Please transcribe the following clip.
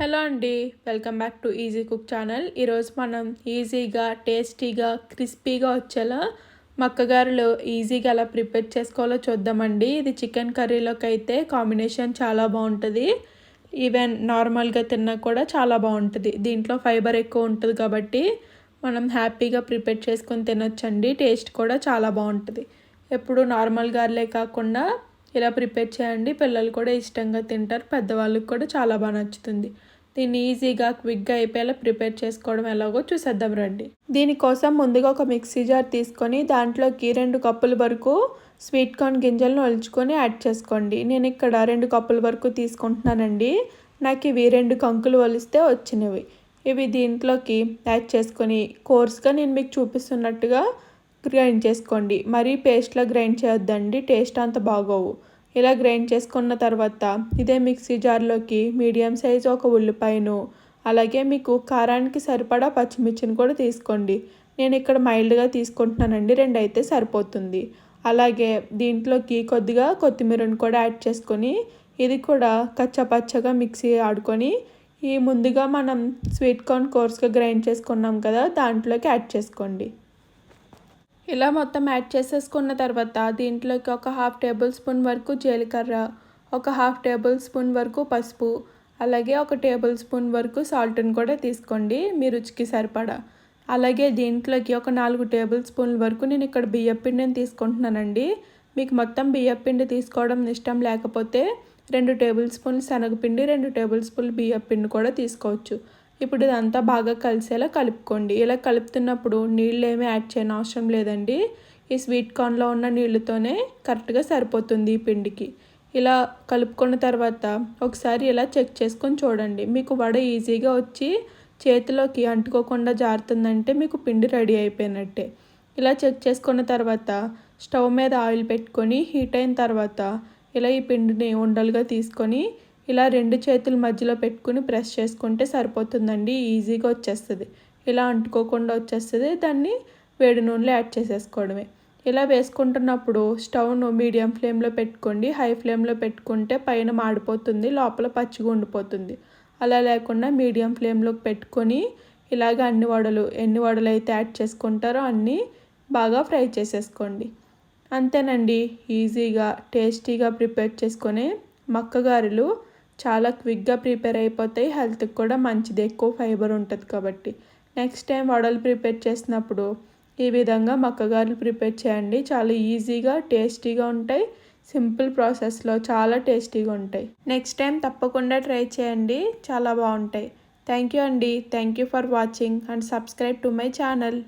Hello అండి, welcome back to easy cook channel. ఈరోజు మనం ఈజీగా టేస్టీగా క్రిస్పీగా వచ్చేలా మక్కగారెలు ఈజీగా ఎలా ప్రిపేర్ చేసుకోవాలో చూద్దామండి. ఇది చికెన్ కర్రీలోకి అయితే కాంబినేషన్ చాలా బాగుంటుంది. ఈవెన్ నార్మల్గా తిన్నా కూడా చాలా బాగుంటుంది. దీంట్లో ఫైబర్ ఎక్కువ ఉంటుంది కాబట్టి మనం హ్యాపీగా ప్రిపేర్ చేసుకొని తినొచ్చండి. టేస్ట్ కూడా చాలా బాగుంటుంది. ఎప్పుడు నార్మల్ గారెలే కాకుండా ఇలా ప్రిపేర్ చేయండి. పిల్లలు కూడా ఇష్టంగా తింటారు, పెద్దవాళ్ళకి కూడా చాలా బాగా నచ్చుతుంది. దీన్ని ఈజీగా క్విక్గా అయిపోయేలా ప్రిపేర్ చేసుకోవడం ఎలాగో చూసేద్దాం రండి. దీనికోసం ముందుగా ఒక మిక్సీ జార్ తీసుకొని దాంట్లోకి 2 కప్పుల వరకు స్వీట్ కార్న్ గింజలను ఒలుచుకొని యాడ్ చేసుకోండి. నేను ఇక్కడ 2 కప్పుల వరకు తీసుకుంటున్నానండి. నాకు ఇవి 2 కంకులు ఒలిస్తే వచ్చినవి. ఇవి దీంట్లోకి యాడ్ చేసుకొని కోర్స్గా నేను మీకు చూపిస్తున్నట్టుగా గ్రైండ్ చేసుకోండి. మరీ పేస్ట్లా గ్రైండ్ చేయొద్దండి, టేస్ట్ అంత బాగోవు. ఇలా గ్రైండ్ చేసుకున్న తర్వాత ఇదే మిక్సీ జార్లోకి మీడియం సైజు ఒక ఉల్లిపాయను, అలాగే మీకు కారానికి సరిపడా పచ్చిమిర్చిని కూడా తీసుకోండి. నేను ఇక్కడ మైల్డ్గా తీసుకుంటున్నానండి, 2 అయితే సరిపోతుంది. అలాగే దీంట్లోకి కొద్దిగా కొత్తిమీరను కూడా యాడ్ చేసుకొని ఇది కూడా కచ్చపచ్చగా మిక్సీ ఆడుకొని ఈ ముందుగా మనం స్వీట్ కార్న్ కోర్స్గా గ్రైండ్ చేసుకున్నాం కదా, దాంట్లోకి యాడ్ చేసుకోండి. ఇలా మొత్తం యాడ్ చేసేసుకున్న తర్వాత దీంట్లోకి ఒక 1/2 టేబుల్ స్పూన్ వరకు జీలకర్ర, ఒక 1/2 టేబుల్ స్పూన్ వరకు పసుపు, అలాగే 1 టేబుల్ స్పూన్ వరకు సాల్ట్ని కూడా తీసుకోండి మీ రుచికి సరిపడా. అలాగే దీంట్లోకి ఒక 4 టేబుల్ స్పూన్ల వరకు నేను ఇక్కడ బియ్యపిండిని తీసుకుంటున్నానండి. మీకు మొత్తం బియ్యపిండి తీసుకోవడం ఇష్టం లేకపోతే 2 టేబుల్ స్పూన్లు శనగపిండి, 2 టేబుల్ స్పూన్లు బియ్యపిండి కూడా తీసుకోవచ్చు. ఇప్పుడు ఇదంతా బాగా కలిసేలా కలుపుకోండి. ఇలా కలుపుతున్నప్పుడు నీళ్ళు ఏమీ యాడ్ చేయని అవసరం లేదండి. ఈ స్వీట్ కార్న్లో ఉన్న నీళ్ళతోనే కరెక్ట్గా సరిపోతుంది ఈ పిండికి. ఇలా కలుపుకున్న తర్వాత ఒకసారి ఇలా చెక్ చేసుకొని చూడండి. మీకు వడ ఈజీగా వచ్చి చేతిలోకి అంటుకోకుండా జారుతుందంటే మీకు పిండి రెడీ అయిపోయినట్టే. ఇలా చెక్ చేసుకున్న తర్వాత స్టవ్ మీద ఆయిల్ పెట్టుకొని హీట్ అయిన తర్వాత ఇలా ఈ పిండిని ఉండలుగా తీసుకొని ఇలా 2 చేతుల మధ్యలో పెట్టుకుని ప్రెస్ చేసుకుంటే సరిపోతుందండి. ఈజీగా వచ్చేస్తుంది, ఇలా అంటుకోకుండా వచ్చేస్తుంది. దాన్ని వేడి నూనెలో యాడ్ చేసేసుకోవడమే. ఇలా వేసుకుంటున్నప్పుడు స్టవ్ను మీడియం ఫ్లేమ్లో పెట్టుకోండి. హై ఫ్లేమ్లో పెట్టుకుంటే పైన మాడిపోతుంది, లోపల పచ్చిగా ఉండిపోతుంది. అలా లేకుండా మీడియం ఫ్లేమ్లోకి పెట్టుకొని ఇలాగ ఎన్ని వడలు అయితే యాడ్ చేసుకుంటారో అన్నీ బాగా ఫ్రై చేసేసుకోండి. అంతేనండి, ఈజీగా టేస్టీగా ప్రిపేర్ చేసుకొని మక్కగారెలు చాలా క్విక్గా ప్రిపేర్ అయిపోతాయి. హెల్త్కి కూడా మంచిది, ఎక్కువ ఫైబర్ ఉంటుంది కాబట్టి. నెక్స్ట్ టైం వడలు ప్రిపేర్ చేసినప్పుడు ఈ విధంగా మక్కగారెలు ప్రిపేర్ చేయండి. చాలా ఈజీగా టేస్టీగా ఉంటాయి. సింపుల్ ప్రాసెస్లో చాలా టేస్టీగా ఉంటాయి. నెక్స్ట్ టైం తప్పకుండా ట్రై చేయండి, చాలా బాగుంటాయి. థ్యాంక్ యూ అండి. Thank you for watching and subscribe to my channel.